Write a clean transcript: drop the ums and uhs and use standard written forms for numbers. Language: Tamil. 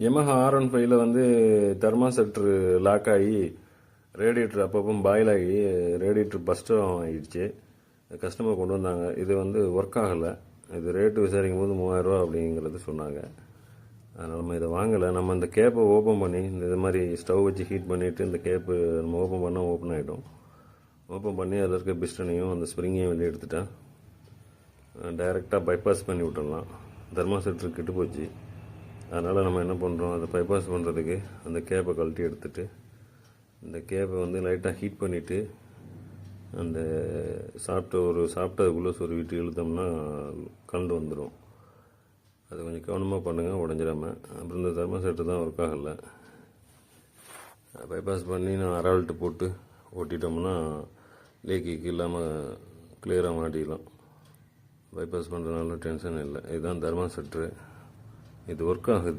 Yamaha R15ல வந்து தெர்மாசெட்ரு லாக் ஆகி ரேடியேட்டர் அப்பப்போ பாயில் ஆகி ரேடியேட்டர் பஸ்டும் ஆகிடுச்சு. கஸ்டமர் கொண்டு வந்தாங்க. இது வந்து ஒர்க் ஆகலை. இது ரேட்டு விசாரிக்கும் போது 3000 அப்படிங்கிறது சொன்னாங்க. அதனால் நம்ம இதை வாங்கலை. நம்ம இந்த கேப்பை ஓப்பன் பண்ணி இந்த மாதிரி ஸ்டவ் வச்சு ஹீட் பண்ணிவிட்டு இந்த கேப்பு நம்ம ஓப்பன் பண்ணால் ஓப்பன் ஆகிடும். ஓப்பன் பண்ணி அதில் இருக்க பிஸ்டனையும் அந்த ஸ்ப்ரிங்கையும் வெளியே எடுத்துட்டா டைரெக்டாக பைபாஸ் பண்ணி விட்டுடலாம். தெர்மாசெட்ரு கெட்டு போச்சு. அதனால் நம்ம என்ன பண்ணுறோம், அதை பைபாஸ் பண்ணுறதுக்கு அந்த கேப்பை கழட்டி எடுத்துகிட்டு இந்த கேப்பை வந்து லைட்டாக ஹீட் பண்ணிவிட்டு அந்த சாப்பிட்டதுக்குள்ளே சொருவிட்டு இழுத்தோம்னா கலந்து வந்துடும். அது கொஞ்சம் கவனமாக பண்ணுங்கள், உடஞ்சிடாமல். அப்புறம் இந்த தெர்மாசெட்ரு தான் ஒர்க் ஆகலை. பைபாஸ் பண்ணி நான் அரால்ட்டு போட்டு ஓட்டிட்டோம்னா லீக்கு இல்லாமல் கிளியராக மாட்டிக்கலாம். பைபாஸ் பண்ணுறதுனால டென்ஷன் இல்லை. இதுதான் தெர்மாசெட்ரு. இது ஒர்க் ஆகுது.